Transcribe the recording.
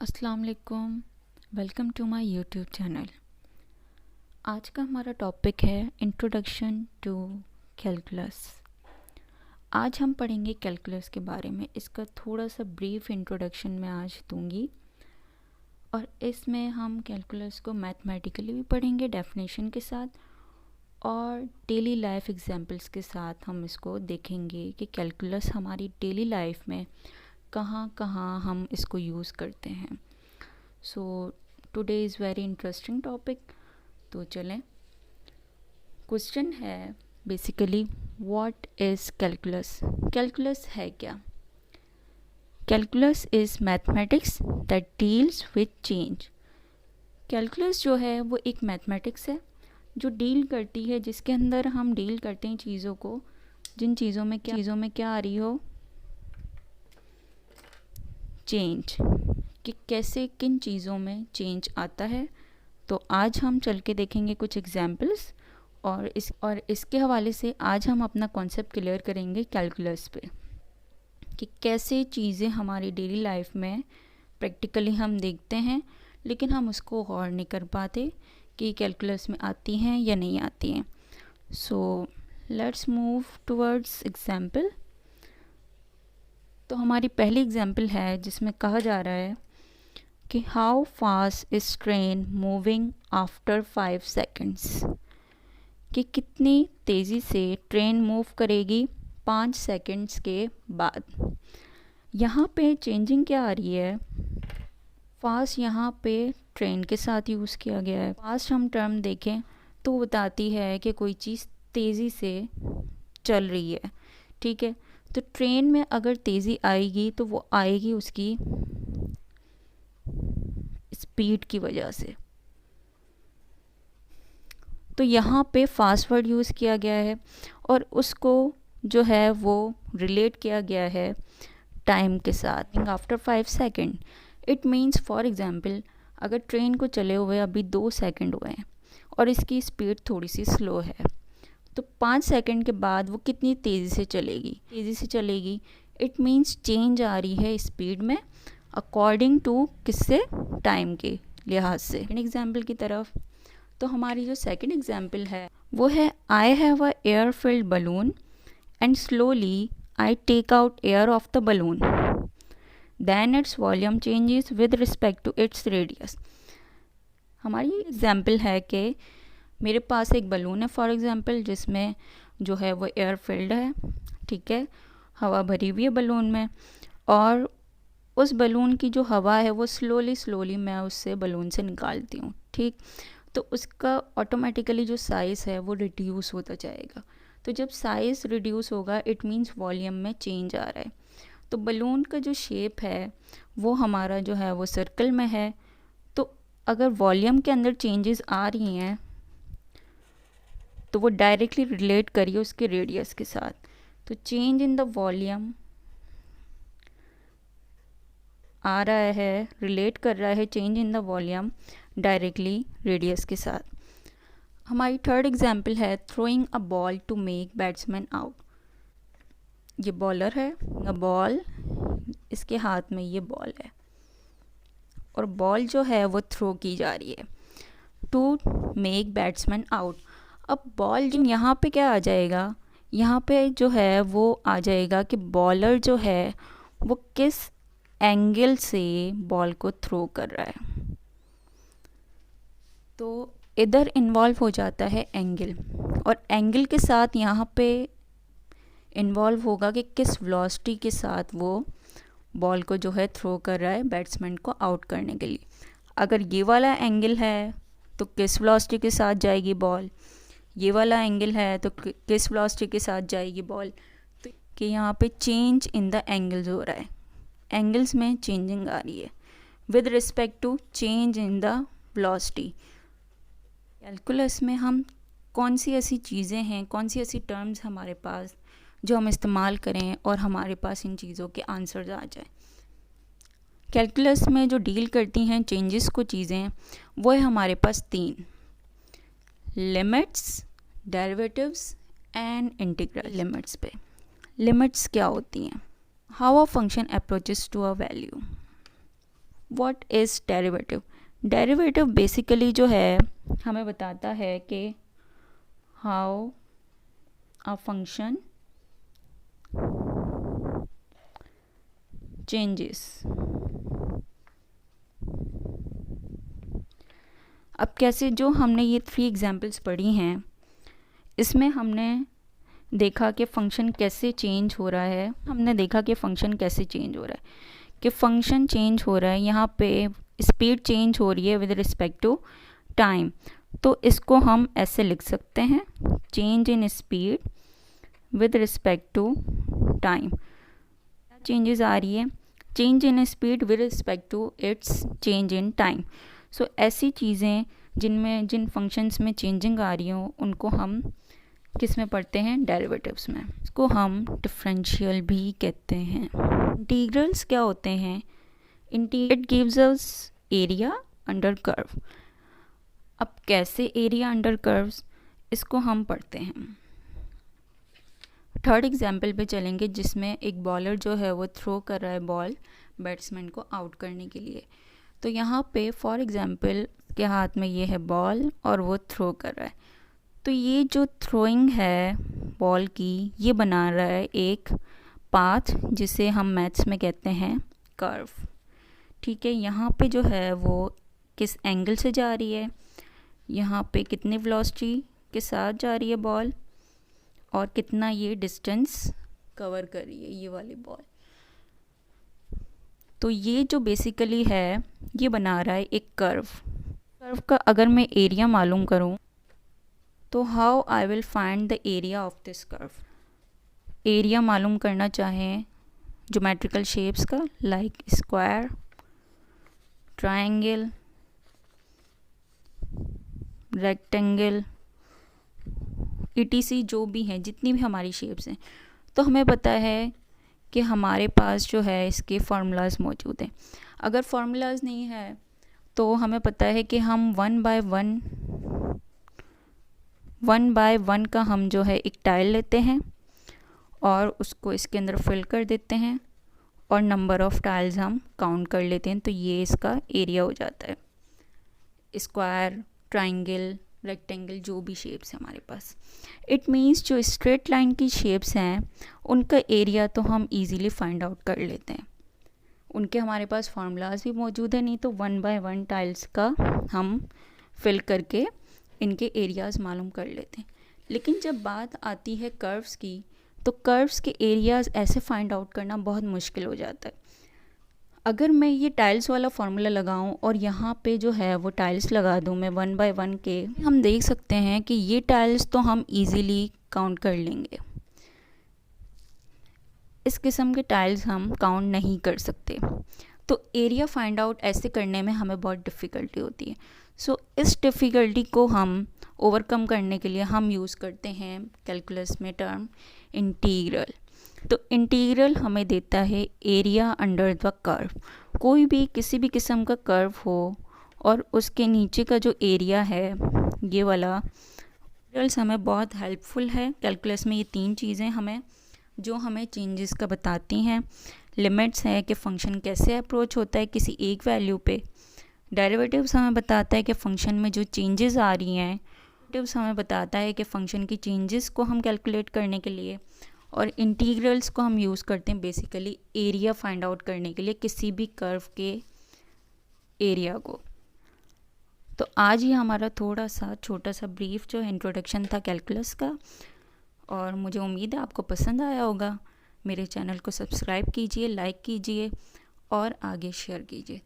अस्सलाम वालेकुम। Welcome to my YouTube channel. आज का हमारा टॉपिक है इंट्रोडक्शन टू कैलकुलस। आज हम पढ़ेंगे कैलकुलस के बारे में। इसका थोड़ा सा ब्रीफ इंट्रोडक्शन मैं आज दूंगी और इसमें हम कैलकुलस को मैथमेटिकली भी पढ़ेंगे डेफिनेशन के साथ, और डेली लाइफ एग्जांपल्स के साथ हम इसको देखेंगे कि कैलकुलस हमारी डेली लाइफ में कहाँ कहाँ हम इसको यूज़ करते हैं। So today is very interesting topic. तो चलें, क्वेश्चन है basically what is calculus. Calculus है क्या? Calculus is mathematics that deals with change. Calculus जो है वो एक मैथमेटिक्स है जो डील करती है, जिसके अंदर हम डील करते हैं चीज़ों को, जिन चीज़ों में क्या आ रही हो, चेंज, कि कैसे किन चीज़ों में चेंज आता है। तो आज हम चल के देखेंगे कुछ एग्जाम्पल्स और इसके हवाले से आज हम अपना कॉन्सेप्ट क्लियर करेंगे कैलकुलस पे, कि कैसे चीज़ें हमारी डेली लाइफ में प्रैक्टिकली हम देखते हैं लेकिन हम उसको गौर नहीं कर पाते कि कैलकुलस में आती हैं या नहीं आती हैं। So let's move towards example. तो हमारी पहली एग्जाम्पल है जिसमें कहा जा रहा है कि how fast is train moving after 5 seconds, कि कितनी तेज़ी से ट्रेन मूव करेगी 5 सेकेंड्स के बाद। यहाँ पे चेंजिंग क्या आ रही है? फास्ट यहाँ पे ट्रेन के साथ यूज़ किया गया है। फास्ट हम टर्म देखें तो बताती है कि कोई चीज़ तेज़ी से चल रही है, ठीक है। तो ट्रेन में अगर तेज़ी आएगी तो वो आएगी उसकी स्पीड की वजह से। तो यहाँ पे फास्ट वर्ड यूज़ किया गया है और उसको जो है वो रिलेट किया गया है टाइम के साथ। After 5 second it means, for example, अगर ट्रेन को चले हुए अभी 2 सेकेंड हुए हैं और इसकी स्पीड थोड़ी सी स्लो है, तो 5 सेकेंड के बाद वो कितनी तेज़ी से चलेगी। इट मीन्स चेंज आ रही है स्पीड में अकॉर्डिंग टू किससे? टाइम के लिहाज से। एग्जाम्पल की तरफ, तो हमारी जो सेकंड एग्जाम्पल है वो है I have a air filled balloon and slowly I take out air of the balloon, then its volume changes with respect to its radius. हमारी एग्जाम्पल है कि मेरे पास एक बलून है फॉर एग्जांपल, जिसमें जो है वो एयर फिल्ड है, ठीक है, हवा भरी हुई है बलून में, और उस बलून की जो हवा है वो स्लोली मैं उससे बलून से निकालती हूँ, ठीक। तो उसका ऑटोमेटिकली जो साइज़ है वो रिड्यूस होता जाएगा। तो जब साइज़ रिड्यूस होगा इट मीन्स वॉल्यूम में चेंज आ रहा है। तो बलून का जो शेप है वो हमारा जो है वो सर्कल में है। तो अगर वॉल्यूम के अंदर चेंजेस आ रही हैं तो वो डायरेक्टली रिलेट करिए उसके रेडियस के साथ। तो चेंज इन द वॉल्यूम आ रहा है, रिलेट कर रहा है change in the volume directly radius के साथ। हमारी थर्ड एग्जाम्पल है throwing a ball to make batsman out. ये बॉलर है, बॉल इसके हाथ में ये बॉल है और बॉल जो है वो थ्रो की जा रही है टू मेक बैट्समैन आउट। अब बॉल जो यहाँ पे क्या आ जाएगा, यहाँ पे जो है वो आ जाएगा कि बॉलर जो है वो किस एंगल से बॉल को थ्रो कर रहा है। तो इधर इन्वॉल्व हो जाता है एंगल, और एंगल के साथ यहाँ पे इन्वॉल्व होगा कि किस वेलोसिटी के साथ वो बॉल को जो है थ्रो कर रहा है बैट्समैन को आउट करने के लिए। अगर ये वाला एंगल है तो किस वेलोसिटी के साथ जाएगी बॉल, ये वाला एंगल है तो किस वेलोसिटी के साथ जाएगी बॉल। तो कि यहाँ पे चेंज इन द एंगल्स हो रहा है, एंगल्स में चेंजिंग आ रही है with respect to change in the velocity. Calculus में हम कौन सी ऐसी चीज़ें हैं, कौन सी ऐसी टर्म्स हमारे पास जो हम इस्तेमाल करें और हमारे पास इन चीज़ों के आंसर्स आ जाए। कैलकुलस में जो डील करती हैं चेंजेस को चीज़ें, वो है हमारे पास 3: limits, derivatives and integral. Limits पे, लिमिट्स क्या होती हैं? How a function approaches to a value. What is derivative? Derivative basically जो है हमें बताता है कि हाउ अ फंक्शन चेंजेस। अब कैसे, जो हमने ये 3 एग्जाम्पल्स पढ़ी हैं इसमें हमने देखा कि फ़ंक्शन कैसे चेंज हो रहा है। कि फ़ंक्शन चेंज हो रहा है, यहाँ पे स्पीड चेंज हो रही है विद रिस्पेक्ट टू टाइम। तो इसको हम ऐसे लिख सकते हैं, change in speed with respect to time. Changes आ रही है, change in speed with respect to its change in time. So ऐसी चीज़ें जिन फंक्शंस में चेंजिंग आ रही हो उनको हम किस में पढ़ते हैं? डेरिवेटिव्स में। इसको हम डिफरेंशियल भी कहते हैं। इंटीग्रल्स क्या होते हैं? Integrate gives us area under curve. अब कैसे एरिया अंडर कर्व्स, इसको हम पढ़ते हैं। थर्ड एग्जाम्पल पे चलेंगे जिसमें एक बॉलर जो है वो थ्रो कर रहा है बॉल बैट्समैन को आउट करने के लिए। तो यहाँ पे फॉर एग्जाम्पल के हाथ में ये है बॉल और वो थ्रो कर रहा है। तो ये जो थ्रोइंग है बॉल की, ये बना रहा है एक पाथ जिसे हम मैथ्स में कहते हैं कर्व। ठीक है, यहाँ पे जो है वो किस एंगल से जा रही है, यहाँ पे कितनी वेलोसिटी के साथ जा रही है बॉल, और कितना ये डिस्टेंस कवर कर रही है ये वाली बॉल। तो ये जो बेसिकली है ये बना रहा है एक कर्व का अगर मैं एरिया मालूम करूं तो how I will find the area of this curve. Area मालूम करना चाहें ज्योमेट्रिकल शेप्स का, like square, triangle, rectangle, ETC जो भी हैं, जितनी भी हमारी शेप्स हैं, तो हमें पता है कि हमारे पास जो है इसके फार्मूलाज मौजूद हैं। अगर फार्मूलाज नहीं है तो हमें पता है कि हम वन बाय वन का हम जो है एक टाइल लेते हैं और उसको इसके अंदर फिल कर देते हैं और नंबर ऑफ़ टाइल्स हम काउंट कर लेते हैं, तो ये इसका एरिया हो जाता है। स्क्वायर, ट्रायंगल, रेक्टेंगल, जो भी शेप्स हैं हमारे पास। इट मीन्स जो स्ट्रेट लाइन की शेप्स हैं उनका एरिया तो हम इजीली फाइंड आउट कर लेते हैं। उनके हमारे पास फार्मूलाज भी मौजूद है, नहीं तो वन बाय वन टाइल्स का हम फिल करके इनके एरियाज़ मालूम कर लेते हैं। लेकिन जब बात आती है कर्व्स की, तो कर्व्स के एरियाज़ ऐसे फाइंड आउट करना बहुत मुश्किल हो जाता है। अगर मैं ये टाइल्स वाला फार्मूला लगाऊं और यहाँ पे जो है वो टाइल्स लगा दूं मैं वन बाय वन के, हम देख सकते हैं कि ये टाइल्स तो हम इजीली काउंट कर लेंगे। इस किस्म के टाइल्स हम काउंट नहीं कर सकते। तो एरिया फाइंड आउट ऐसे करने में हमें बहुत डिफ़िकल्टी होती है। सो इस डिफ़िकल्टी को हम ओवरकम करने के लिए हम यूज़ करते हैं कैलकुलस में टर्म इंटीग्रल। तो इंटीग्रल हमें देता है एरिया अंडर द कर्व। कोई भी किसी भी किस्म का कर्व हो और उसके नीचे का जो एरिया है ये वाला, इंटीग्रल्स हमें बहुत हेल्पफुल है कैलकुलस में। ये 3 चीज़ें हमें चेंजेस का बताती हैं। लिमिट्स है कि फ़ंक्शन कैसे अप्रोच होता है किसी एक वैल्यू पे। डेरिवेटिव्स हमें बताता है कि फ़ंक्शन में जो चेंजेस आ रही हैं। डेरिवेटिव्स हमें बताता है कि फ़ंक्शन की चेंजेस को हम कैलकुलेट करने के लिए। और इंटीग्रल्स को हम यूज़ करते हैं बेसिकली एरिया फाइंड आउट करने के लिए किसी भी कर्व के एरिया को। तो आज ही हमारा थोड़ा सा छोटा सा ब्रीफ जो इंट्रोडक्शन था कैलकुलस का, और मुझे उम्मीद है आपको पसंद आया होगा। मेरे चैनल को सब्सक्राइब कीजिए, लाइक कीजिए और आगे शेयर कीजिए।